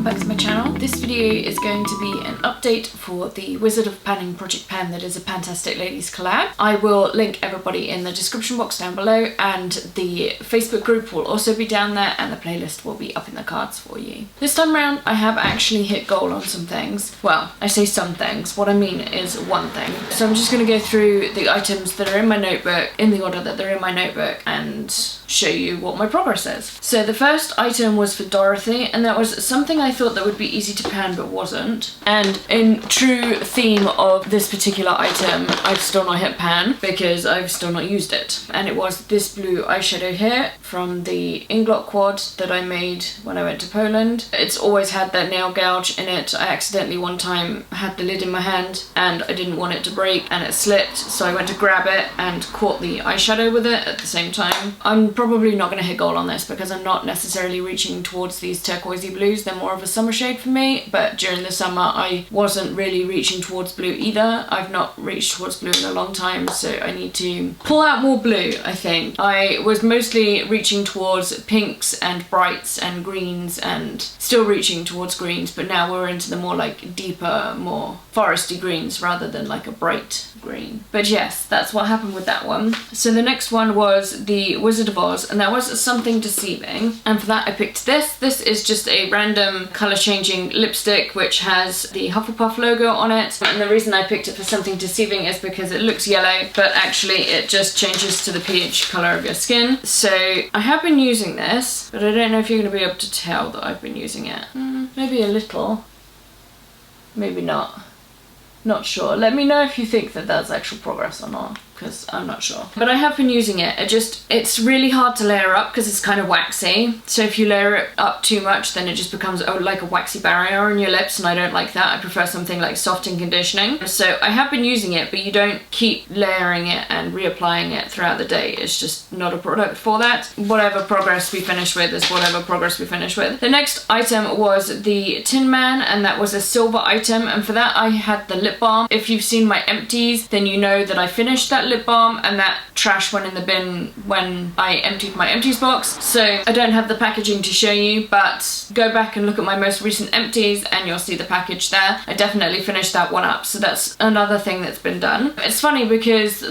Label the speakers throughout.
Speaker 1: back to my channel. This video is going to be an update for the Wizard of Panning project pen that is a PANtastic Ladies collab. I will link everybody in the description box down below, and the Facebook group will also be down there, and the playlist will be up in the cards for you. This time around I have actually hit goal on some things. Well, I say some things, what I mean is one thing. So I'm just going to go through the items that are in my notebook in the order that they're in my notebook and show you what my progress is. So the first item was for Dorothy, and that was something I thought that would be easy to pan but wasn't. And in true theme of this particular item, I've still not hit pan because I've still not used it. And it was this blue eyeshadow here from the Inglot quad that I made when I went to Poland. It's always had that nail gouge in it. I accidentally one time had the lid in my hand and I didn't want it to break and it slipped, so I went to grab it and caught the eyeshadow with it at the same time. I'm probably not going to hit goal on this because I'm not necessarily reaching towards these turquoisey blues. They're more of a summer shade for me, but during the summer I wasn't really reaching towards blue either. I've not reached towards blue in a long time, so I need to pull out more blue, I think. I was mostly reaching towards pinks and brights and greens and still reaching towards greens, but now we're into the more like deeper, more foresty greens rather than like a bright green. But yes, that's what happened with that one. So the next one was the Wizard of Oz, and that was Something Deceiving, and for that I picked this. This is just a random colour changing lipstick which has the Hufflepuff logo on it, and the reason I picked it for Something Deceiving is because it looks yellow but actually it just changes to the peach colour of your skin. So I have been using this, but I don't know if you're going to be able to tell that I've been using it. Maybe a little, maybe not. Not sure. Let me know if you think that that's actual progress or not, because I'm not sure. But I have been using it. It's really hard to layer up because it's kind of waxy. So if you layer it up too much, then it just becomes like a waxy barrier on your lips, and I don't like that. I prefer something like soft and conditioning. So I have been using it, but you don't keep layering it and reapplying it throughout the day. It's just not a product for that. Whatever progress we finish with is whatever progress we finish with. The next item was the Tin Man, and that was a silver item, and for that I had the lip balm. If you've seen my empties, then you know that I finished that lip balm and that trash went in the bin when I emptied my empties box. So I don't have the packaging to show you, but go back and look at my most recent empties and you'll see the package there. I definitely finished that one up, so that's another thing that's been done. It's funny because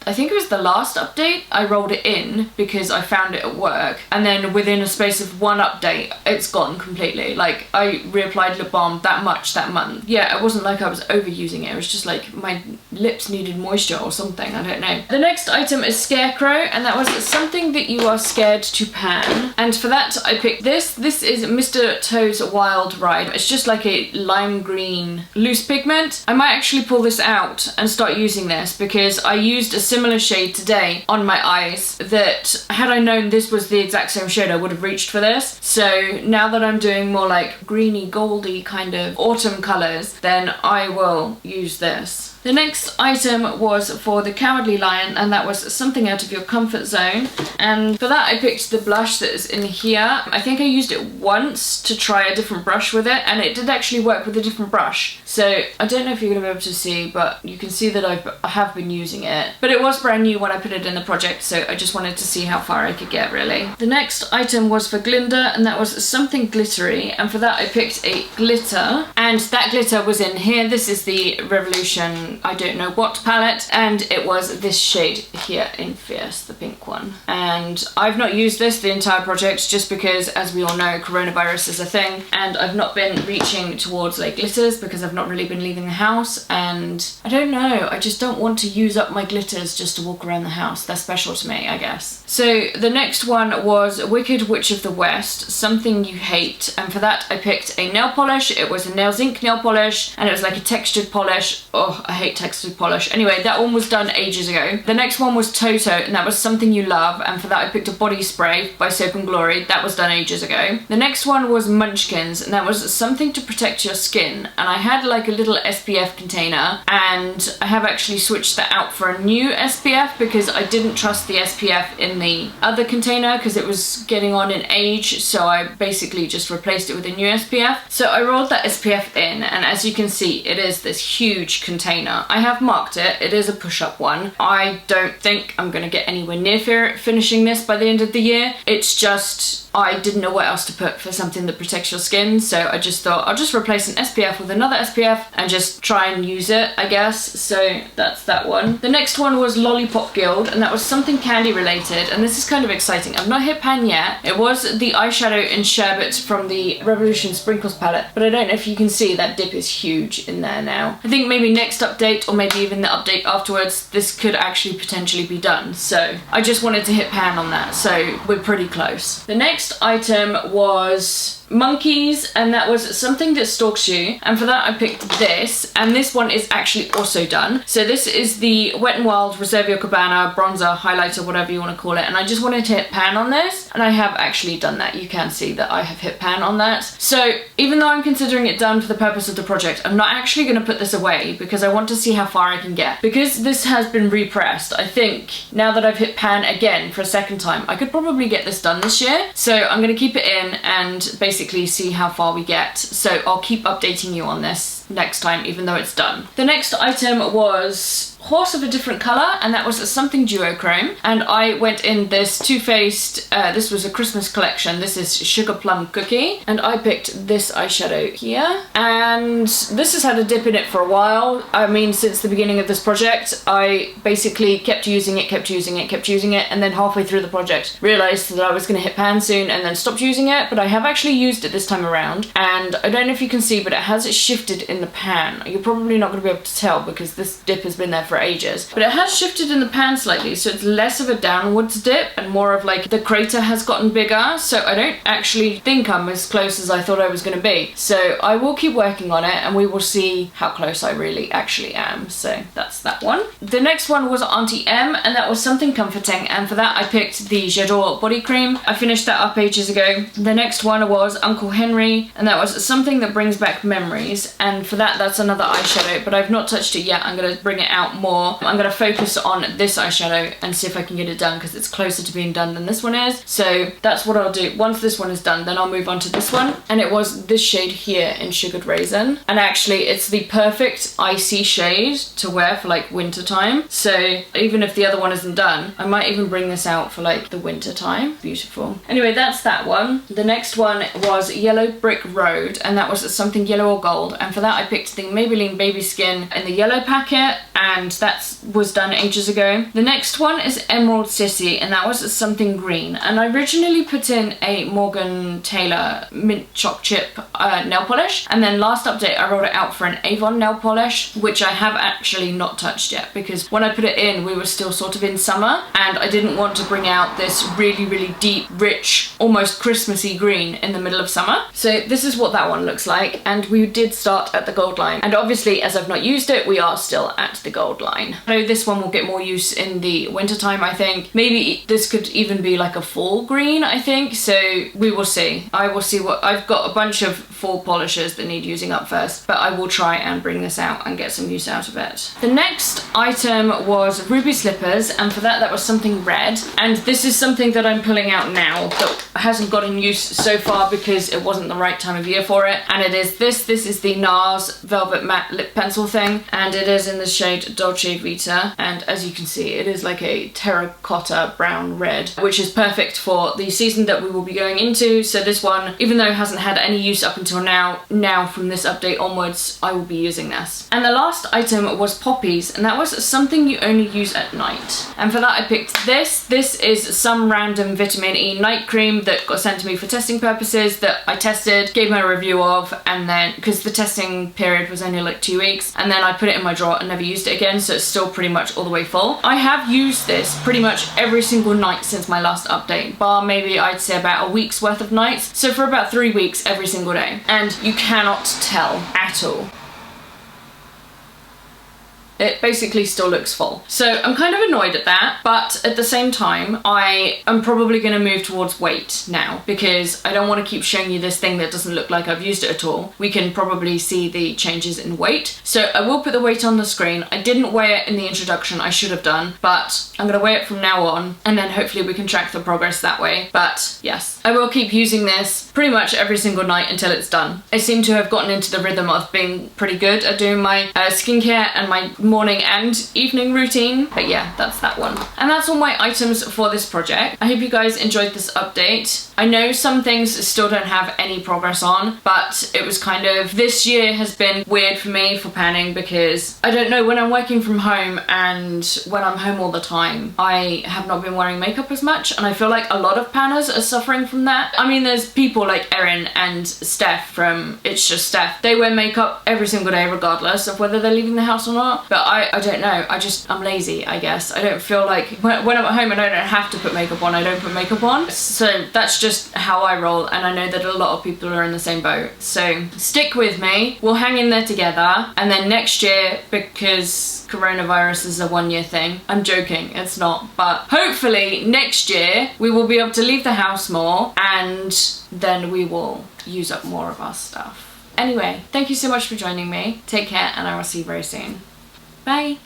Speaker 1: I think it was the last update, I rolled it in because I found it at work, and then within a space of one update it's gone completely. Like, I reapplied lip balm that much that month. Yeah, it wasn't like I was overusing it, it was just like my lips needed moisture or something, I don't know. The next item is Scarecrow, and that was Something That You Are Scared to Pan, and for that I picked this. This is Mr. Toad's Wild Ride. It's just like a lime green loose pigment. I might actually pull this out and start using this because I used a similar shade today on my eyes that, had I known this was the exact same shade, I would have reached for this. So now that I'm doing more like greeny goldy kind of autumn colours, then I will use this. The next item was for the Cowardly Lion, and that was Something Out of Your Comfort Zone, and for that I picked the blush that is in here. I think I used it once to try a different brush with it, and it did actually work with a different brush. So I don't know if you're going to be able to see, but you can see that I have been using it. But it was brand new when I put it in the project, so I just wanted to see how far I could get, really. The next item was for Glinda, and that was Something Glittery, and for that I picked a glitter, and that glitter was in here. This is the Revolution I don't know what palette, and it was this shade here in Fierce, the pink one. And I've not used this the entire project just because, as we all know, coronavirus is a thing, and I've not been reaching towards like glitters because I've not really been leaving the house, and I don't know, I just don't want to use up my glitters just to walk around the house. They're special to me, I guess. So the next one was Wicked Witch of the West, Something You Hate, and for that I picked a nail polish. It was a Nails Inc nail polish, and it was like a textured polish. Oh, I hate textured polish. Anyway, that one was done ages ago. The next one was Toto, and that was Something You Love, and for that I picked a body spray by Soap and Glory. That was done ages ago. The next one was Munchkins, and that was Something to Protect Your Skin, and I had like a little SPF container, and I have actually switched that out for a new SPF because I didn't trust the SPF in the other container because it was getting on in age, so I basically just replaced it with a new SPF. So I rolled that SPF in, and as you can see, it is this huge container. I have marked it. It is a push-up one. I don't think I'm going to get anywhere near finishing this by the end of the year. It's just I didn't know what else to put for something that protects your skin, so I just thought I'll just replace an SPF with another SPF and just try and use it, I guess. So that's that one. The next one was Lollipop Guild, and that was something candy related, and this is kind of exciting. I've not hit pan yet. It was the eyeshadow in Sherbet from the Revolution Sprinkles palette, but I don't know if you can see that dip is huge in there now. I think maybe next update, or maybe even the update afterwards, this could actually potentially be done. So I just wanted to hit pan on that, so we're pretty close. The next item was monkeys, and that was something that stalks you, and for that I picked this, and this one is actually also done. So this is the Wet n Wild Reserve Your Cabana bronzer, highlighter, whatever you want to call it, and I just wanted to hit pan on this, and I have actually done that. You can see that I have hit pan on that. So even though I'm considering it done for the purpose of the project, I'm not actually going to put this away because I want to see how far I can get. Because this has been repressed, I think now that I've hit pan again for a second time, I could probably get this done this year. So I'm going to keep it in and basically see how far we get. So I'll keep updating you on this next time, even though it's done. The next item was horse of a different colour, and that was something duochrome, and I went in this Too Faced, this was a Christmas collection, this is Sugar Plum Cookie, and I picked this eyeshadow here, and this has had a dip in it for a while. I mean, since the beginning of this project, I basically kept using it, and then halfway through the project realised that I was going to hit pan soon and then stopped using it, but I have actually used it this time around, and I don't know if you can see, but it has shifted in the pan. You're probably not going to be able to tell because this dip has been there for ages, but it has shifted in the pan slightly, so it's less of a downwards dip and more of like the crater has gotten bigger, so I don't actually think I'm as close as I thought I was going to be. So I will keep working on it and we will see how close I really actually am. So that's that one. The next one was Auntie M, and that was something comforting, and for that I picked the J'adore body cream. I finished that up ages ago. The next one was Uncle Henry, and that was something that brings back memories, and for that that's another eyeshadow, but I've not touched it yet. I'm going to bring it out more. I'm going to focus on this eyeshadow and see if I can get it done because it's closer to being done than this one is. So that's what I'll do. Once this one is done, then I'll move on to this one, and it was this shade here in Sugared Raisin, and actually it's the perfect icy shade to wear for like winter time. So even if the other one isn't done, I might even bring this out for like the winter time. Beautiful. Anyway, that's that one. The next one was Yellow Brick Road, and that was something yellow or gold, and for that I picked the Maybelline Baby Skin in the yellow packet, and that was done ages ago. The next one is Emerald City, and that was something green, and I originally put in a Morgan Taylor mint choc chip nail polish, and then last update I rolled it out for an Avon nail polish, which I have actually not touched yet because when I put it in we were still sort of in summer and I didn't want to bring out this really deep, rich, almost Christmassy green in the middle of summer. So this is what that one looks like, and we did start at the gold line, and obviously as I've not used it we are still at the gold line. So this one will get more use in the winter time, I think. Maybe this could even be like a fall green, I think, so we will see. I will see what I've got. A bunch of fall polishes that need using up first, but I will try and bring this out and get some use out of it. The next item was Ruby Slippers, and for that was something red, and this is something that I'm pulling out now that hasn't gotten use so far because it wasn't the right time of year for it, and it is this is the NARS Velvet Matte Lip Pencil thing, and it is in the shade Dolce Vita, and as you can see it is like a terracotta brown red, which is perfect for the season that we will be going into. So this one, even though it hasn't had any use up until now from this update onwards, I will be using this. And the last item was Poppies, and that was something you only use at night, and for that I picked this. This is some random vitamin E night cream that got sent to me for testing purposes that I tested, gave my review of, and then because the testing period was only like 2 weeks, and then I put it in my drawer and never used it again, so it's still pretty much all the way full. I have used this pretty much every single night since my last update, bar maybe I'd say about a week's worth of nights, so for about 3 weeks every single day, and you cannot tell at all. It basically still looks full. So I'm kind of annoyed at that, but at the same time, I am probably going to move towards weight now because I don't want to keep showing you this thing that doesn't look like I've used it at all. We can probably see the changes in weight. So I will put the weight on the screen. I didn't weigh it in the introduction, I should have done, but I'm going to weigh it from now on, and then hopefully we can track the progress that way. But yes, I will keep using this pretty much every single night until it's done. I seem to have gotten into the rhythm of being pretty good at doing my skincare and my morning and evening routine. But yeah, that's that one. And that's all my items for this project. I hope you guys enjoyed this update. I know some things still don't have any progress on, but it was kind of, this year has been weird for me for panning because I don't know, when I'm working from home and when I'm home all the time, I have not been wearing makeup as much, and I feel like a lot of panners are suffering from that. I mean, there's people like Erin and Steph from It's Just Steph. They wear makeup every single day regardless of whether they're leaving the house or not, but I don't know. I'm lazy, I guess. I don't feel like, when I'm at home and I don't have to put makeup on, I don't put makeup on. So that's just how I roll, and I know that a lot of people are in the same boat. So stick with me, we'll hang in there together, and then next year, because coronavirus is a 1-year thing, I'm joking, it's not, but hopefully next year we will be able to leave the house more, and then we will use up more of our stuff. Anyway, thank you so much for joining me. Take care, and I will see you very soon. Bye.